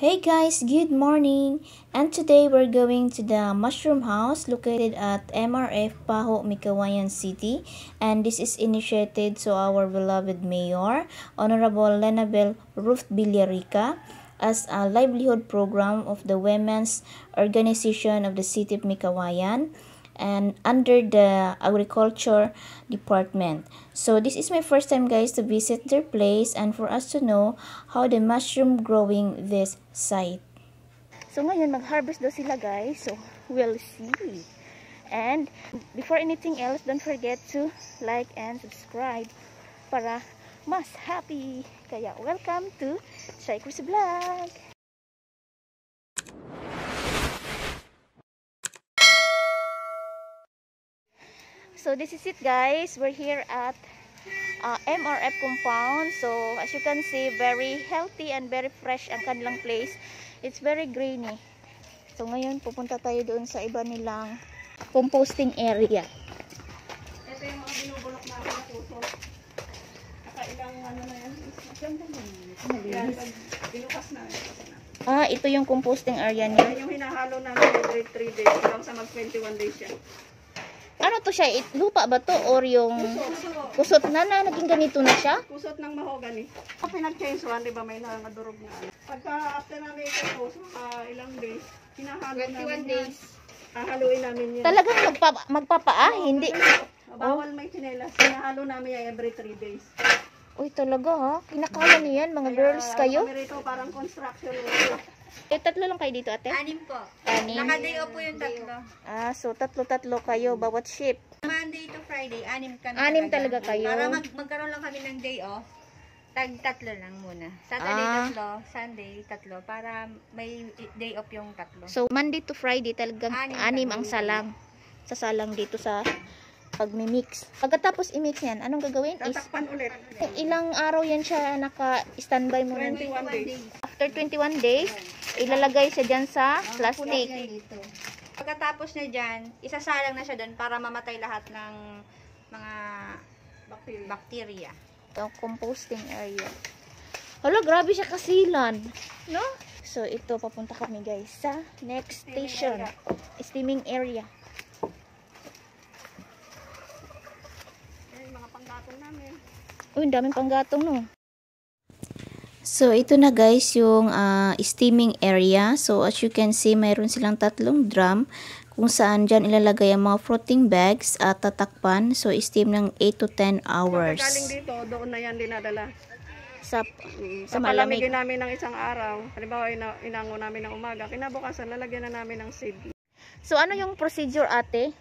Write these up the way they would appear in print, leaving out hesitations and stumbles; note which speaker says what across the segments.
Speaker 1: Hey guys, good morning! And today we're going to the mushroom house located at MRF Paho, Mikawayan City. And this is initiated to our beloved Mayor, Honorable Lenabel Ruth Villarica, as a livelihood program of the Women's Organization of the City of Mikawayan and under the Agriculture Department. So this is my first time guys to visit their place and for us to know how the mushroom growing this site. So ngayon mag-harvest daw sila guys. So we'll see. And before anything else, don't forget to like and subscribe para mas happy. Kaya welcome to Shy Chris Vlog. So this is it guys, we're here at MRF compound. So as you can see, very healthy and very fresh ang kanilang place. It's very grainy. So ngayon pupunta tayo doon sa iba nilang composting area.
Speaker 2: Ito yung mga binubulok natin na tuto. Nakailang ano na yan. Yan, pag binukas na.
Speaker 1: Ito yung composting area niya.
Speaker 2: Yung hinahalo namin every 3 days. Hanggang sa mag 21 days siya.
Speaker 1: Ano to siya? Lupa ba to? Or yung kusot na naging ganito na siya?
Speaker 2: Kusot ng mahogany. Pag pinag-change one, di ba may nadurog na ano. Pagka after namin ito, ilang days, hinahalo 21 days. Hahaluin namin yun.
Speaker 1: Talagang hindi.
Speaker 2: Bawal may chinelas. Hinahalo namin yan every 3 days.
Speaker 1: Uy, talaga ha? Kinakaya niyo yan, mga girls kayo?
Speaker 2: Kami rito parang construction.
Speaker 1: Tatlo lang kayo dito, ate?
Speaker 3: 6 po.
Speaker 1: 6.
Speaker 3: Naka-day off po yung 3.
Speaker 1: So tatlo kayo, bawat shift.
Speaker 3: Monday to Friday, 6 kami.
Speaker 1: 6 talaga kayo.
Speaker 3: Para magkaroon lang kami ng day off, tag-3 lang muna. Saturday 3, Sunday 3, para may day off yung 3.
Speaker 1: So Monday to Friday talagang 6 ang salang. Sasalang dito sa pag-mix. Pagkatapos i-mix yan, anong gagawin?
Speaker 2: Tatakpan ulit.
Speaker 1: Ilang araw yan siya naka-standby mo?
Speaker 2: 21 days.
Speaker 1: After 21 days, ilalagay siya dyan sa plastic.
Speaker 3: Pagkatapos na dyan, isasalang na siya doon para mamatay lahat ng mga bacteria.
Speaker 1: Ito, composting area. Hala, grabe siya kasilan. No? So, ito, papunta kami guys sa next station. Steaming area. Uy, daming panggatong no. So, ito na guys yung steaming area. So, as you can see, mayroon silang 3 drum kung saan dyan ilalagay ang mga fruiting bags at tatakpan. So, steam ng 8 to 10 hours.
Speaker 2: Galing dito, doon na yan dinadala.
Speaker 1: Sa malamig.
Speaker 2: Palamigin namin ng isang araw. Halimbawa, inango namin ng umaga. Kinabukasan, lalagyan na namin ng seed.
Speaker 1: So, ano yung procedure ate?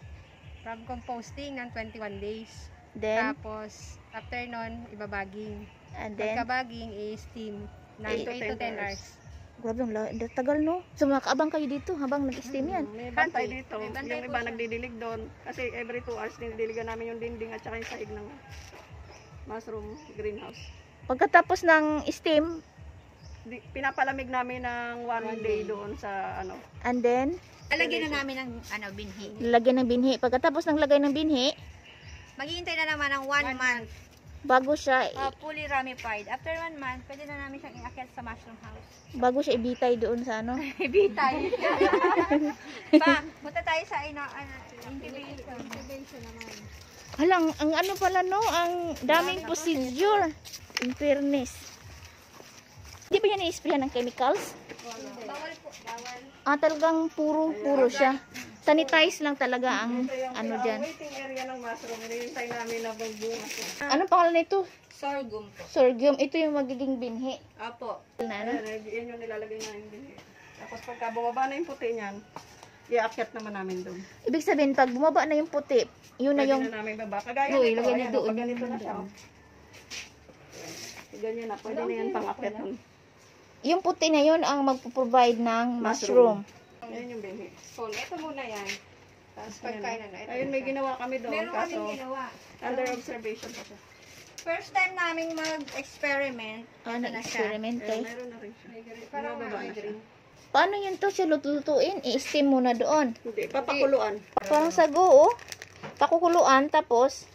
Speaker 3: From composting ng 21 days.
Speaker 1: Then,
Speaker 3: Tapos, after nun, ibabaging.
Speaker 1: and then,
Speaker 3: Pagkabaging is steam ng 8 to 10 hours.
Speaker 1: grabe ang tagal no? So, makakaabang kayo dito habang nag-steam yan.
Speaker 2: May bantay dito.
Speaker 3: May bantay
Speaker 2: Yung
Speaker 3: po
Speaker 2: iba
Speaker 3: siya.
Speaker 2: nagdidilig doon. Kasi every 2 hours, nilidiligan namin yung dinding at saka yung sahig ng mushroom greenhouse.
Speaker 1: Pagkatapos ng steam,
Speaker 2: Pinapalamig namin ng 1 day doon sa ano.
Speaker 1: and then,
Speaker 3: Alagyan na namin ng binhi.
Speaker 1: lagyan ng binhi. Pagkatapos ng lagay ng binhi,
Speaker 3: Maghihintay na naman ng 1 month.
Speaker 1: bago siya
Speaker 3: Fully ramified. After 1 month, pwede na namin siyang iakyat sa mushroom house.
Speaker 1: ibitay doon sa ano.
Speaker 3: Bitay. Punta tayo sa incubation naman.
Speaker 1: Halang, ang ano pala no, ang daming procedure. In fairness. Hindi ba yan i-sprayan ng chemicals?
Speaker 3: Bawal po, bawal.
Speaker 1: Talagang puro siya. Sanitize lang talaga ang ano dyan.
Speaker 2: Waiting area ng mushroom. Hinihintay namin na magbunga.
Speaker 1: Ano pangalan nito?
Speaker 3: Sorghum po.
Speaker 1: Sorghum. Ito yung magiging binhi.
Speaker 3: Apo.
Speaker 1: Ano?
Speaker 2: Yan yung nilalagay namin din. Tapos pagka bumaba na yung puti niyan, i-aakyat naman namin doon.
Speaker 1: Ibig sabihin, pag bumaba na yung puti, yun na
Speaker 2: Pwede
Speaker 1: yung...
Speaker 2: na namin baba. Kagaya
Speaker 1: Uy,
Speaker 2: nito,
Speaker 1: lagyan
Speaker 2: ayan,
Speaker 1: niyo doon.
Speaker 2: pag ganito na siya. Ganyan na, pwede na yan pang-akyat nun.
Speaker 1: Yung puti na yun ang magpo-provide ng mushroom.
Speaker 2: Ayan yung baby.
Speaker 3: So, ito muna yan.
Speaker 2: Tapos
Speaker 3: Pagkain na.
Speaker 2: ayun, may ginawa kami doon.
Speaker 3: Meron
Speaker 2: Kaso,
Speaker 3: kaming ginawa.
Speaker 2: under observation pa siya.
Speaker 3: First time naming mag-experiment. Ito na siya.
Speaker 1: Nag-experiment
Speaker 2: Ayun,
Speaker 1: eh.
Speaker 2: meron na rin siya.
Speaker 3: Parang
Speaker 2: Bumababa na siya.
Speaker 1: Paano yun to siya lutuin? I-steam muna doon.
Speaker 2: Hindi, papakuluan.
Speaker 1: Parang sago, oh. Pakukuluan, tapos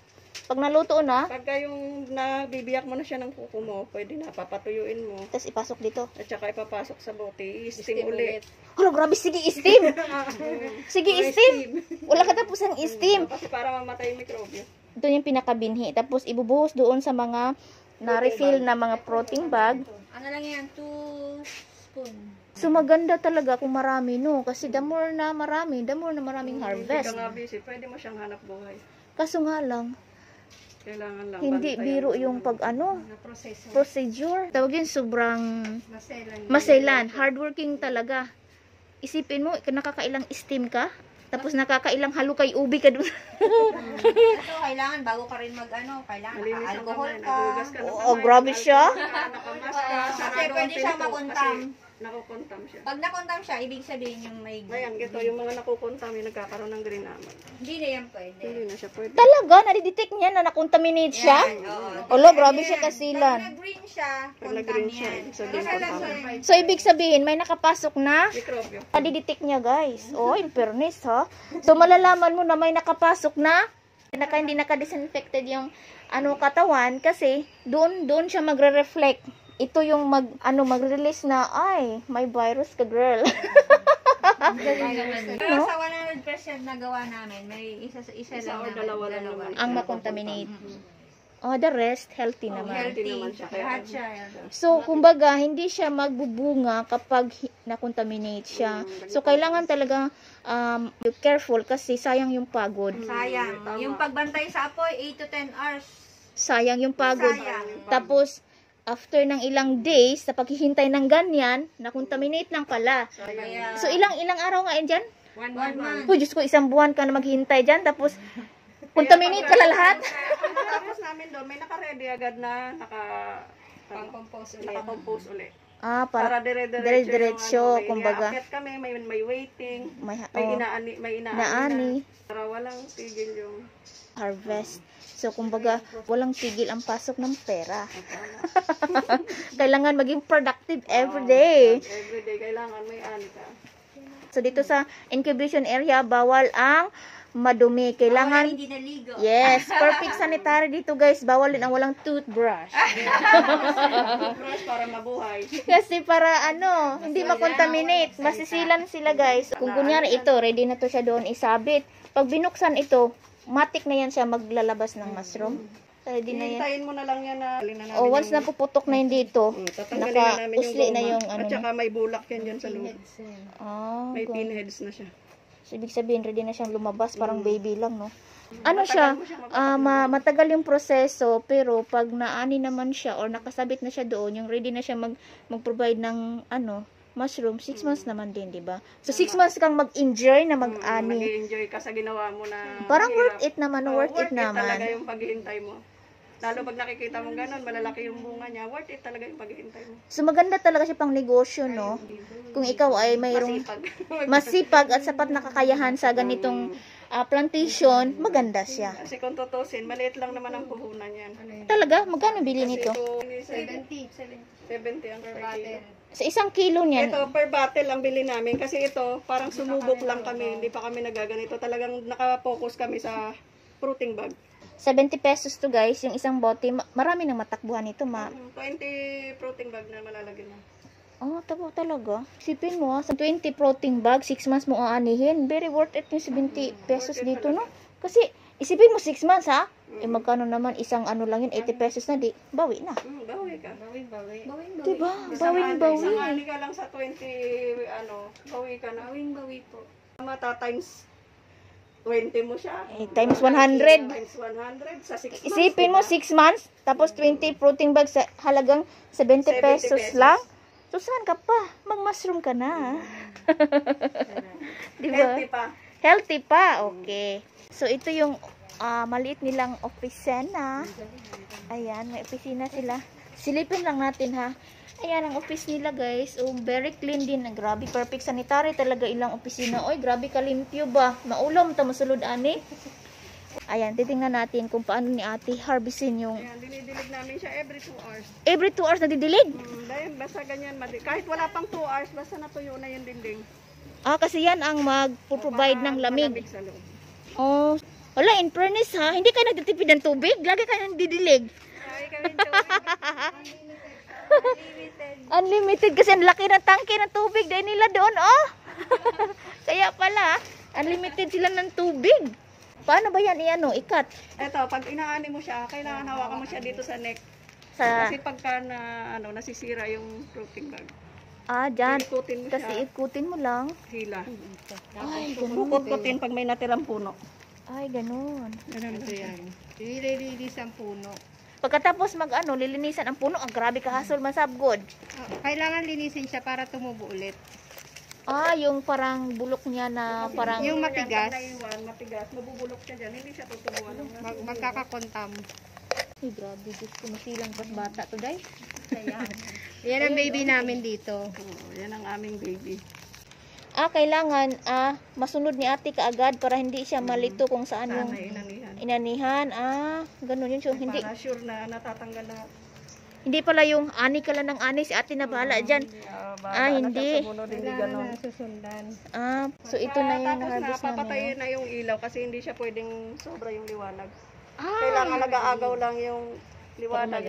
Speaker 1: Pag naluto na,
Speaker 2: Pagka yung nabibiyak mo na siya ng kuko mo, pwede na, papatuyuin mo.
Speaker 1: tapos ipasok dito.
Speaker 2: At saka ipapasok sa bote, i-steam ulit.
Speaker 1: Hala, grabe, sige, steam. Sige, steam. Wala katapusang steam.
Speaker 2: Kasi para mamatay yung mikrobyo.
Speaker 1: Ito yung pinakabinhi. Tapos ibubuhos doon sa mga na-refill na mga protein bag.
Speaker 3: Ano lang yan, 2 spoon.
Speaker 1: So maganda talaga kung marami, no? Kasi the more na maraming harvest.
Speaker 2: Hindi ka nga busy, pwede mo siyang hanap buhay.
Speaker 1: Kaso nga lang,
Speaker 2: Kailangan lang.
Speaker 1: hindi
Speaker 2: bantayan
Speaker 1: biro
Speaker 2: mo
Speaker 1: yung
Speaker 2: lang.
Speaker 1: pag
Speaker 3: Na proseso.
Speaker 1: procedure. Tawagin sobrang
Speaker 3: Maselan.
Speaker 1: maselan, hardworking talaga. Isipin mo, nakakailang steam ka, tapos nakakailang halo kay ubi ka doon.
Speaker 3: Ito, kailangan, bago ka rin mag-ano, kailangan
Speaker 2: Malinis ang
Speaker 3: alcohol
Speaker 2: kamay,
Speaker 3: ka.
Speaker 2: nagugas ka ng
Speaker 1: Oo,
Speaker 2: kamay,
Speaker 1: grabe siya.
Speaker 2: Nakamas ka,
Speaker 3: Kasi
Speaker 2: sarado ang
Speaker 3: pwede siya
Speaker 2: pinto,
Speaker 3: makuntam.
Speaker 2: kasi nakukontam siya.
Speaker 3: Pag nakontam siya, ibig sabihin yung may...
Speaker 2: Ayan, gito, yung mga nakukontam, yung nagkakaroon ng green naman.
Speaker 3: Hindi na yan pwede.
Speaker 2: Hindi na siya pwede.
Speaker 1: Talaga, nadidetect niya na nakontaminate siya?
Speaker 3: Yan, oo.
Speaker 1: Olo, grabe
Speaker 3: Yan.
Speaker 1: siya kasilan.
Speaker 3: Pag nag-green siya,
Speaker 2: Pag
Speaker 3: kontam
Speaker 2: nag-green siya,
Speaker 3: yan.
Speaker 2: ibig sabihin
Speaker 3: Kaya lang,
Speaker 2: kontam.
Speaker 1: So, ibig sabihin, may nakapasok na
Speaker 2: Mikrobyo.
Speaker 1: nadidetect niya, guys. Oh, in fairness, ha? So, malalaman mo na may nakapasok na, hindi naka-disinfected yung katawan kasi doon siya magre-reflect. Ito yung mag-release na, ay, may virus ka, girl.
Speaker 3: Pero sa 100% na gawa namin, may isa lang
Speaker 2: or
Speaker 3: naman,
Speaker 2: dalawa lang naman.
Speaker 1: Ang makontaminate. Oh, the rest, healthy naman.
Speaker 2: Healthy naman siya, kaya-
Speaker 3: Lahat siya.
Speaker 1: So, kumbaga, hindi siya magbubunga kapag na-contaminate siya. So, kailangan talaga be careful kasi sayang yung pagod.
Speaker 3: Sayang.
Speaker 2: Tama.
Speaker 3: Yung pagbantay sa apoy, 8 to 10 hours.
Speaker 1: Sayang yung pagod.
Speaker 3: Sayang.
Speaker 1: Tapos, after ng ilang days, sa paghihintay ng ganyan, na-contaminate lang pala.
Speaker 3: Kaya,
Speaker 1: So, ilang araw nga yun dyan?
Speaker 3: 1 month.
Speaker 1: Oh, Diyos ko, isang buwan ka na maghihintay dyan, tapos, contaminate pala lahat.
Speaker 2: Pagkatapos namin doon, may naka-ready agad na
Speaker 3: Pang-compose ulit.
Speaker 2: naka-compose ulit.
Speaker 1: Ah,
Speaker 2: Para
Speaker 1: para
Speaker 2: dire-diretso
Speaker 1: dire-diretso, kumbaga.
Speaker 2: Aakyat kami, may waiting,
Speaker 1: may,
Speaker 2: may inaani
Speaker 1: naani,
Speaker 2: na. Para walang tigil yung
Speaker 1: harvest. So, kumbaga, walang tigil ang pasok ng pera. Kailangan maging productive every day.
Speaker 2: everyday kailangan may ani ka.
Speaker 1: So, dito sa incubation area, bawal ang madumi.
Speaker 3: Kailangan
Speaker 1: Kailangan,
Speaker 3: hindi naligo.
Speaker 1: yes, perfect sanitary dito, guys. Bawal din ang walang toothbrush.
Speaker 2: Brush para mabuhay.
Speaker 1: Kasi para hindi makontaminate. Masisilan sila, guys. Kung kunyari ito, ready na to siya doon isabit. Pag binuksan ito, matik na yan siya maglalabas ng mushroom. Ready na yan.
Speaker 2: Hintayin mo na lang yan na alin na namin
Speaker 1: O, once
Speaker 2: yung-
Speaker 1: napuputok na yun dito,
Speaker 2: tatanggalin na namin
Speaker 1: naka-usli na
Speaker 2: goma.
Speaker 1: yung
Speaker 2: At saka may bulak yan dyan sa loob.
Speaker 1: Ah,
Speaker 2: May
Speaker 1: okay.
Speaker 2: pinheads na siya.
Speaker 1: So, ibig sabihin, ready na siyang lumabas, parang baby lang, no? Ano siya, matagal yung proseso, pero pag naani naman siya, or nakasabit na siya doon, yung ready na siya mag-provide ng, mushroom, 6 months naman din, di ba? So, 6 months kang mag-enjoy na mag-ani.
Speaker 2: Mag-enjoy ka sa ginawa mo na
Speaker 1: Parang
Speaker 2: hirap.
Speaker 1: worth it naman,
Speaker 2: Oo,
Speaker 1: worth it
Speaker 2: talaga
Speaker 1: naman.
Speaker 2: yung paghihintay mo. Lalo pag nakikita mo ganun, malalaki yung bunga niya, worth it talaga yung paghihintay mo.
Speaker 1: So, maganda talaga siya pang negosyo, no? Kung ikaw ay mayroong
Speaker 2: Masipag.
Speaker 1: masipag at sapat na kakayahan sa ganitong plantation, maganda siya.
Speaker 2: Kasi kung tutusin, maliit lang naman ang puhunan yan.
Speaker 1: Talaga? Magkano bili nito?
Speaker 2: Ito,
Speaker 3: 70.
Speaker 2: 70 ang per kilo.
Speaker 1: Sa isang kilo niyan,
Speaker 2: Ito, per bottle ang bili namin. Kasi ito, parang sumubok lang kami. Hindi pa kami nagaganito. Talagang nakapokus kami sa fruiting bag.
Speaker 1: 70 pesos to, guys. Yung isang bote, marami nang matakbuhan nito,
Speaker 2: 20 fruiting bag na malalagyan mo.
Speaker 1: Oh, tabo talaga. Sipin mo, sa 20 protein bag, 6 months mo aanihin. Very worth it yung 70 pesos dito, no? Kasi, isipin mo 6 months, ha? Eh, magkano naman isang lang yun, 80 pesos na, di, bawi na.
Speaker 2: Bawi ka.
Speaker 1: Diba?
Speaker 2: Isang
Speaker 1: Bawing-bawi.
Speaker 2: ani ka lang sa 20, bawi ka na.
Speaker 3: Bawi po.
Speaker 2: Mata times 20 mo siya.
Speaker 1: Eh, times 100.
Speaker 2: Times 100 sa 6 months.
Speaker 1: Isipin mo, 6 months, tapos 20 protein bag sa halagang 70 pesos lang. So, saan ka pa? Mag-mushroom ka na. Diba?
Speaker 2: Healthy pa.
Speaker 1: Healthy pa, okay. So, ito yung maliit nilang opisina. Ayan, may opisina sila. Silipin lang natin, ha. Ayan ang office nila, guys. Oh, very clean din. Grabe, perfect sanitary talaga ilang opisina. Oy, grabe kalimpyo ba? Maulam ta masulod ani. Ayan, titingnan natin kung paano ni ate harvestin yung...
Speaker 2: Ayan, dinidilig namin siya every 2 hours.
Speaker 1: Every 2 hours na didilig.
Speaker 2: Dahil basta ganyan, kahit wala pang 2 hours, basta natuyo na yung dinding.
Speaker 1: Kasi yan ang mag-provide ng lamig.
Speaker 2: Malamig sa loob.
Speaker 1: Oh, Wala, in fairness ha, hindi ka nagtitipid ng tubig, lagi ka nang didilig.
Speaker 3: Ay, kami Unlimited.
Speaker 1: Unlimited kasi ang laki ng tangke ng tubig dahil nila doon, oh. Kaya pala, unlimited sila ng tubig. Paano ba yan ikat?
Speaker 2: Eto, pag inaani mo siya, kailangan hawakan mo siya dito sa neck.
Speaker 1: Sa,
Speaker 2: Kasi pagka nasisira yung floating bag.
Speaker 1: dyan.
Speaker 2: Ikutin mo
Speaker 1: Kasi
Speaker 2: siya.
Speaker 1: ikutin mo lang.
Speaker 2: Hila.
Speaker 1: Ay, ganun.
Speaker 2: Kukut-kutin pag may natirang puno.
Speaker 1: Ay, ganun.
Speaker 3: Ito yan. Nililinis ang puno.
Speaker 1: Pagkatapos lilinisan ang puno, ang grabe kahasol masabgod.
Speaker 3: Kailangan linisin siya para tumubo ulit.
Speaker 1: Yung parang bulok niya na parang...
Speaker 3: Yung matigas.
Speaker 2: Matigas, mabubulok siya dyan. Hindi siya tutubuan.
Speaker 3: Magkakakontam.
Speaker 1: Ay, grabe. Diyos ko, masilang pas bata to, day.
Speaker 3: Yan ang baby namin dito.
Speaker 2: Oo, yan ang aming baby.
Speaker 1: Kailangan, masunod ni ate kaagad para hindi siya malito kung saan
Speaker 2: Sana
Speaker 1: yung
Speaker 2: inanihan.
Speaker 1: inanihan. Ganun yun. So, hindi,
Speaker 2: Para sure na natatanggal lahat.
Speaker 1: hindi pala yung ani ka lang ng ani, si ate na bahala dyan. Hindi.
Speaker 2: Sa sumunod, hindi ganon.
Speaker 3: Susundan.
Speaker 1: So ito na yung
Speaker 2: Tapos
Speaker 1: harvest
Speaker 2: napapatayin
Speaker 1: namin.
Speaker 2: na yung ilaw kasi hindi siya pwedeng sobra yung liwanag.
Speaker 1: Ah,
Speaker 2: Kailangan nag-aagaw lang yung liwanag.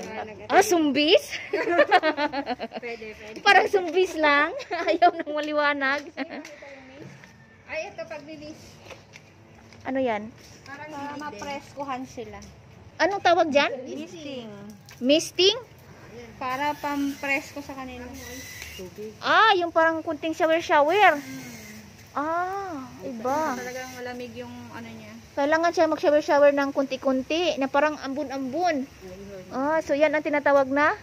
Speaker 1: Sumbis?
Speaker 3: Pwede.
Speaker 1: Parang sumbis lang. Ayaw nang maliwanag.
Speaker 3: Ay, ito paglinis.
Speaker 1: Ano yan?
Speaker 3: Parang mapreskuhan sila.
Speaker 1: Anong tawag dyan?
Speaker 3: Misting.
Speaker 1: Misting?
Speaker 3: Para pampresko sa kanila.
Speaker 1: Yung parang kunting shower-shower. Iba.
Speaker 3: Talagang malamig yung ano niya.
Speaker 1: Kailangan siya mag-shower-shower ng kunti-kunti na parang ambun-ambun. So yan ang tinatawag na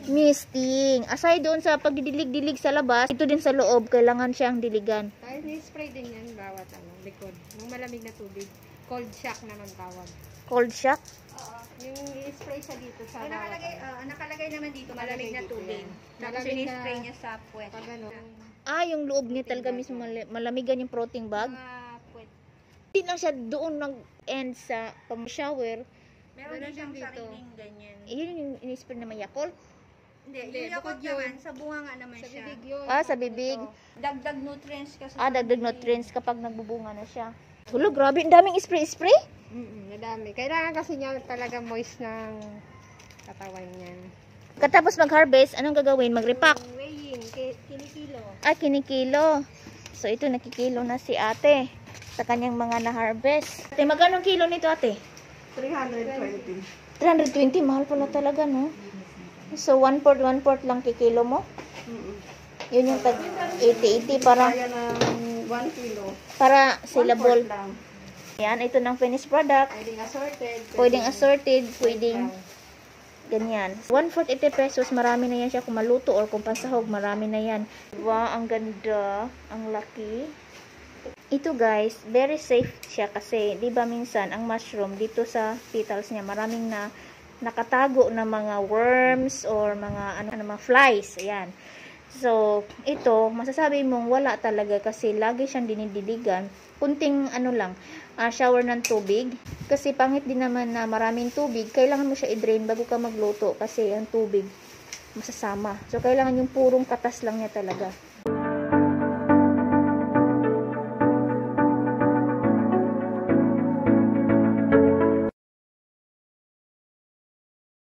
Speaker 1: misting. Aside doon sa pagdidilig-dilig sa labas, ito din sa loob, kailangan siyang diligan.
Speaker 3: Kahit ni-spray din yan bawat likod. Yung malamig na tubig. Cold shock naman tawag.
Speaker 1: Cold shock?
Speaker 3: Yung i-spray siya dito sa nakalagay naman dito malamig na tubig. Tapos
Speaker 1: Malamig na-
Speaker 3: i-spray niya sa puwet. Pag ano,
Speaker 1: Yung loob niya talaga mismo malamigan yung protein bag.
Speaker 3: puwet.
Speaker 1: Hindi lang siya doon nag-end sa pang-shower.
Speaker 3: Meron din siyang sariling ganyan.
Speaker 1: Yun yung in-spray na may Yakult.
Speaker 3: Hindi, yung yakot naman, sa bunga nga naman siya. Bibig yun.
Speaker 1: Sa bibig.
Speaker 3: Dagdag nutrients kasi.
Speaker 1: Dagdag nutrients kapag nagbubunga na siya. Hulo, grabe. Ang daming spray-spray.
Speaker 3: Nadami. Kailangan kasi niya talaga moist ng katawan niyan.
Speaker 1: Katapos mag-harvest, anong gagawin? Mag-repack.
Speaker 3: Weighing, kinikilo.
Speaker 1: Kinikilo. So, ito nakikilo na si ate sa kanyang mga na-harvest. Ate, magkano kilo nito ate?
Speaker 2: 320.
Speaker 1: 320. Mahal pala talaga, no? So, 1/4 lang kikilo mo? Yun yung tag 80 para
Speaker 2: Kaya ng 1 kilo.
Speaker 1: para sellable.
Speaker 2: 1/4 lang.
Speaker 1: Yan, ito ng finished product.
Speaker 2: Pwedeng assorted.
Speaker 1: Pwedeng assorted, pwedeng ganyan. 1/4 80 pesos, marami na yan siya kung maluto or kung pansahog, marami na yan. Wow, ang ganda, ang laki. Ito guys, very safe siya kasi, di ba minsan, ang mushroom dito sa petals niya, maraming na nakatago na mga worms or mga mga flies. Ayan. So, ito, masasabi mong wala talaga kasi lagi siyang dinidiligan. Kunting shower ng tubig. Kasi pangit din naman na maraming tubig, kailangan mo siya i-drain bago ka magluto kasi ang tubig masasama. So, kailangan yung purong katas lang niya talaga.